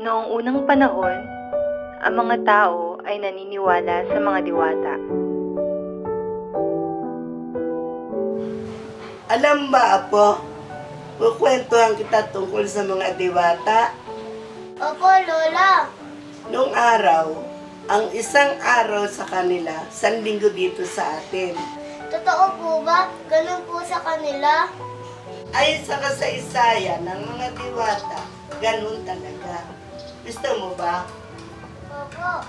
Noong unang panahon, ang mga tao ay naniniwala sa mga diwata. Alam ba, Apo? Kukwentuhan kita tungkol sa mga diwata. Opo, Lola. Noong araw, ang isang araw sa kanila, 1 linggo dito sa atin. Totoo po ba? Ganun po sa kanila? Ayon sa kasaysayan ng mga diwata, ganun talaga. Gusto mo ba? Opo.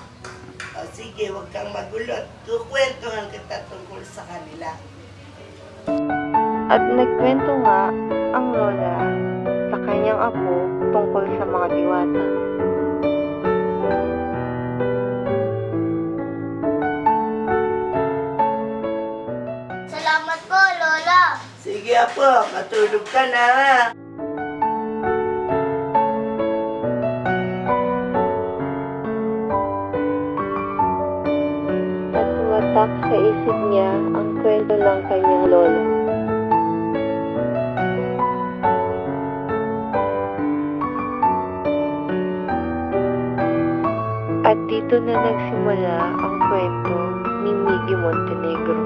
O sige, huwag kang magulot. Kukwentuhan kita tungkol sa kanila. At nagkwento nga ang lola sa kanyang apo tungkol sa mga diwata. Salamat po, Lola. Sige, Apo, matulog ka na, ha? At tumatak sa isip niya ang kwento ng kanyang lola. At dito na nagsimula ang kwento ni Miggy Montenegro.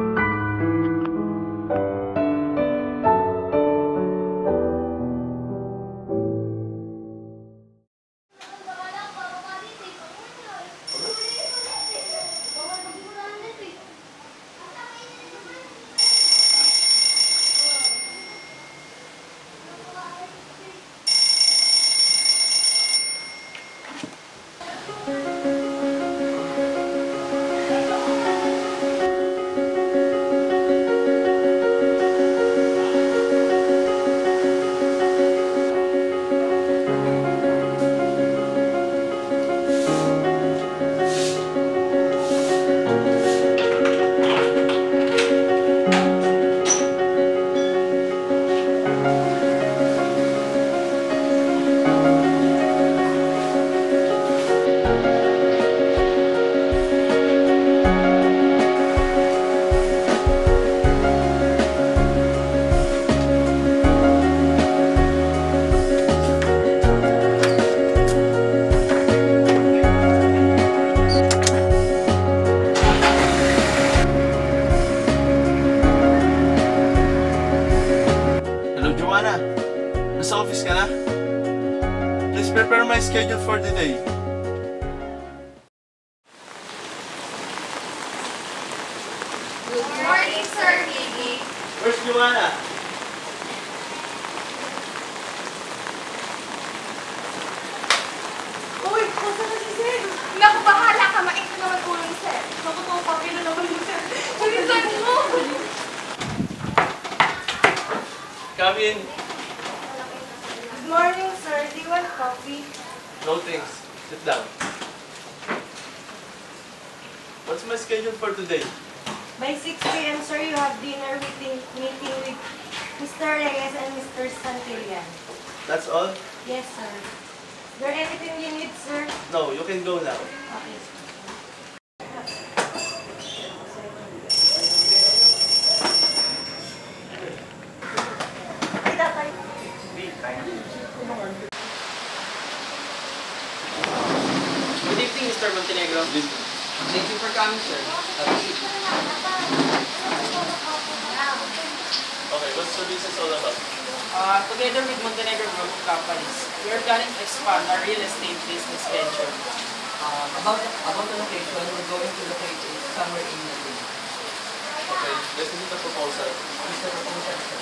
Nasa office ka na? Please prepare my schedule for the day. Good morning, Sir Miggy. Where's Joanna? Uy, nasa na si Sir? Naku, bahala ka. Mait ko naman ulo ni Sir. Naku, itong papilo naman ni Sir. Bilisan mo! Come in. Good morning, Sir. Do you want coffee? No thanks. Sit down. What's my schedule for today? By 6 p.m., sir, you have dinner meeting with Mr. Reyes and Mr. Santillan. That's all? Yes, sir. Is there anything you need, sir? No, you can go now. Okay. Good evening, Mr. Montenegro. Thank you for coming, sir. Have a seat. Okay, what's the business all about? Together with Montenegro Group of Companies, we are planning to expand our real estate business venture. About the location, we're going to locate it somewhere in Manila. Okay, let's look at the proposal. Mr. Proposal, sir.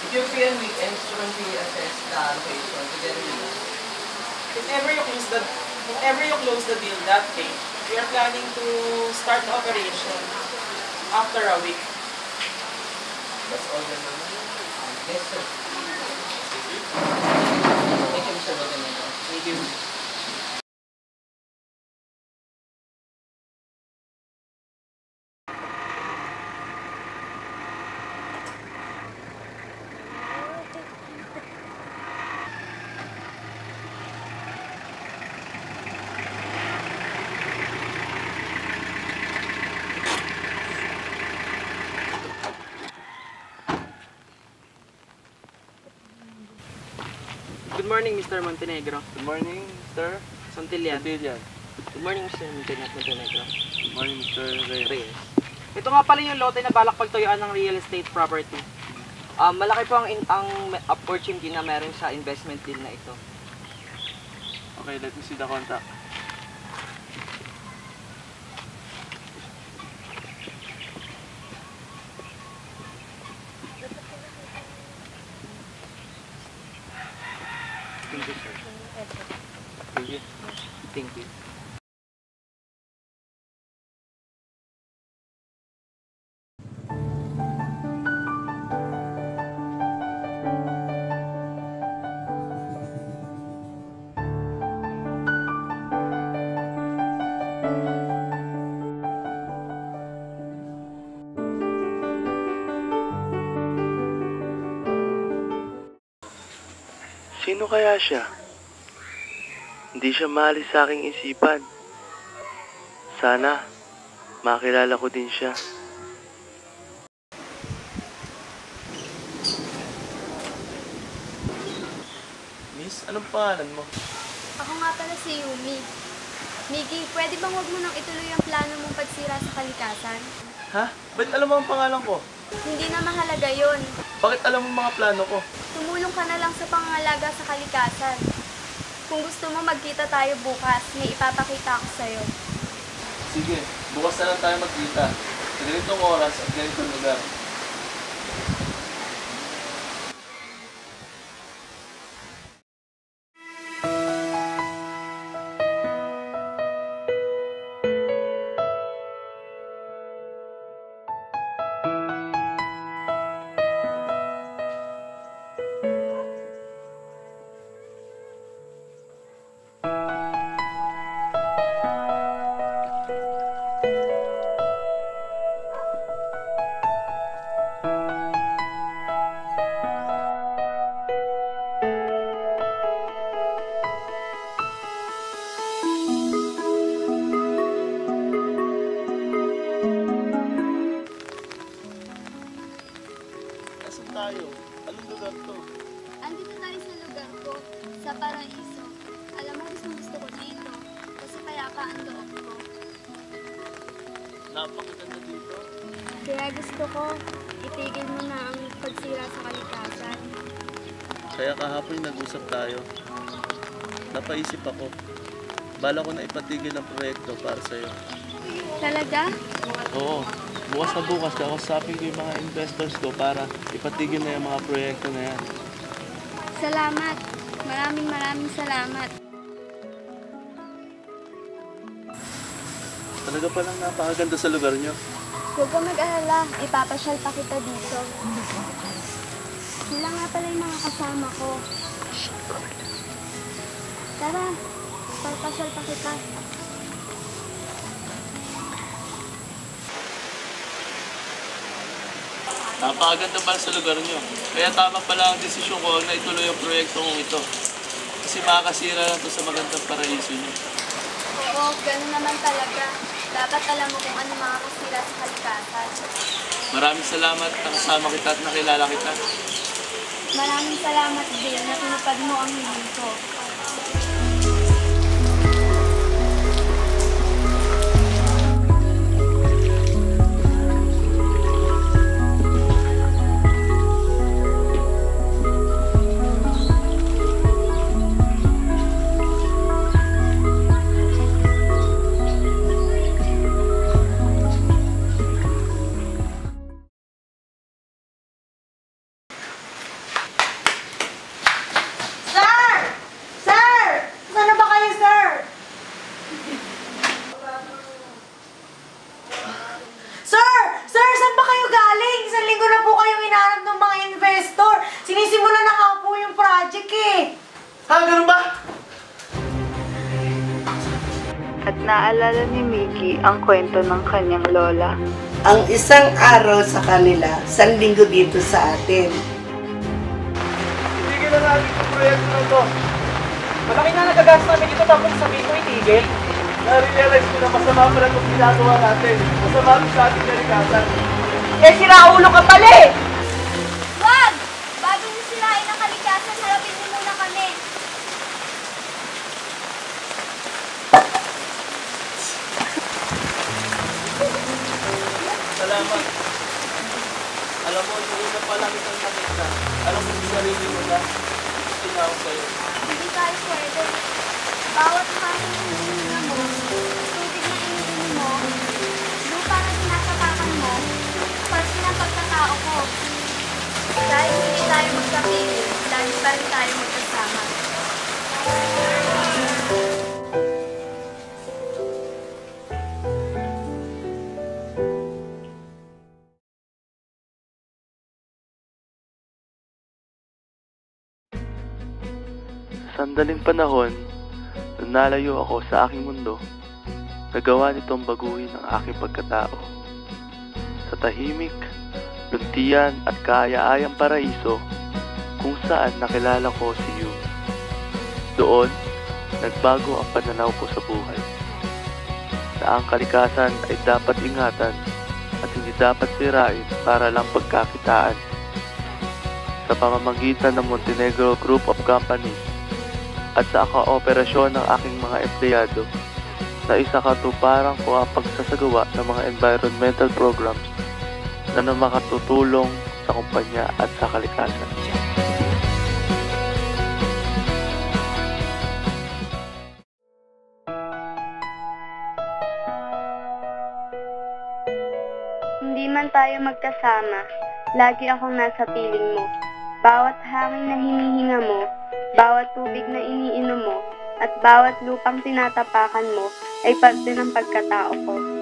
If you're free on weekends, you can really assess the location together with us. If ever you close the deal that day, we are planning to start the operation after a week. That's all the money. Yes, sir. Thank you, Mr. Montenegro. Thank you. Good morning, Mr. Montenegro. Good morning, Mr. Santillan. Santillan. Good morning, Mr. Montenegro. Good morning, Mr. Reyes. Reyes. Ito nga pala yung lote na balak pagtuyuan ng real estate property. Malaki po ang opportunity na meron sa investment deal na ito. Okay, let me see the contact. Thank you, sir. Thank you. Thank you. Sino kaya siya? Hindi siya maalis sa aking isipan. Sana, makilala ko din siya. Miss, anong pangalan mo? Ako nga pala si Yumi. Miggy, pwede bang huwag mo nang ituloy ang plano mong pagsira sa kalikasan? Ha? Ba't alam mo ang pangalan ko? Hindi na mahalaga yon. Bakit alam mo mga plano ko? Tumulong ka na lang sa pangangalaga sa kalikasan. Kung gusto mo magkita tayo bukas, may ipapakita ako sa'yo. Sige, bukas na lang tayo magkita. Sa ganitong oras at ganitong lugar. Nasaan tayo? Anong lugar to? Andito tayo sa lugar ko, sa Paraiso. Alam mo, gusto ko dito. Kasi payapa ang loob ko. Napakaganda dito. Kaya gusto ko, itigil mo na ang pagsira sa kalikasan. Kaya kahapon nag-usap tayo. Napaisip ako. Bala ko na ipatigil ang proyekto para sa'yo. Talaga? Oo. Bukas na bukas, kakausapin ko yung mga investors ko para ipatigil na yung mga proyekto na yan. Salamat. Maraming salamat. Talaga palang napakaganda sa lugar nyo. Huwag ka mag-alala. Ipapasyal pa kita dito. Sila nga pala yung mga kasama ko. Tara, papasyal pa kita. Napakaganda pala sa lugar nyo. Kaya tama pala ang desisyon ko na ituloy ang proyekto kong ito. Kasi makakasira lang ito sa magandang paraiso nyo. Oo, ganun naman talaga. Dapat alam mo kung ano makakasira sa kalikasan. Maraming salamat na kasama kita at nakilala kita. Maraming salamat din na tinupad mo ang hiling ko. Sinisimulan na nga po yung project eh. Ganun ba? At naalala ni Mickey ang kwento ng kanyang lola. Ang isang araw sa kanila, 1 linggo dito sa atin. Itigil na natin yung proyekto na ito. Malaki na nagagas namin dito tapos sabihin ko itigil. Na-realize ko na masama pala itong ginagawa natin. Masama ito sa ating kalikasan. Eh, siraulo ka pala eh! Wag! Bago niyo sirain ang kalikasan, harapin niyo muna kami. pala kitang nakita. Alam mo sa sarili mo na tinawag sa'yo. Hindi tayo pwede. Bawat hangin na hinihinga mo, tubig na iniinom mo, lupa na tinatapakan mo, parte ng pagkatao ko. Dahil hindi tayo magkapiling, lagi pa rin tayo magkasama. Sa sandaling panahon, nung nalayo ako sa aking mundo, nagawa nitong baguhin ang aking pagkatao. Sa tahimik, luntian at kaaya-ayang paraiso kung saan nakilala ko si Yu. Doon, nagbago ang pananaw ko sa buhay. Na ang kalikasan ay dapat ingatan at hindi dapat sirain para lang pagkakitaan. Sa pamamagitan ng Montenegro Group of Companies at sa kooperasyon ng aking mga empleyado, na isa katuparan ko ang pagsasagawa ng mga environmental programs na makatutulong sa kumpanya at sa kalikasan. Hindi man tayo magkasama, lagi akong nasa piling mo. Bawat hangin na hinihinga mo, bawat tubig na iniinom mo, at bawat lupang tinatapakan mo ay parte ng pagkatao ko.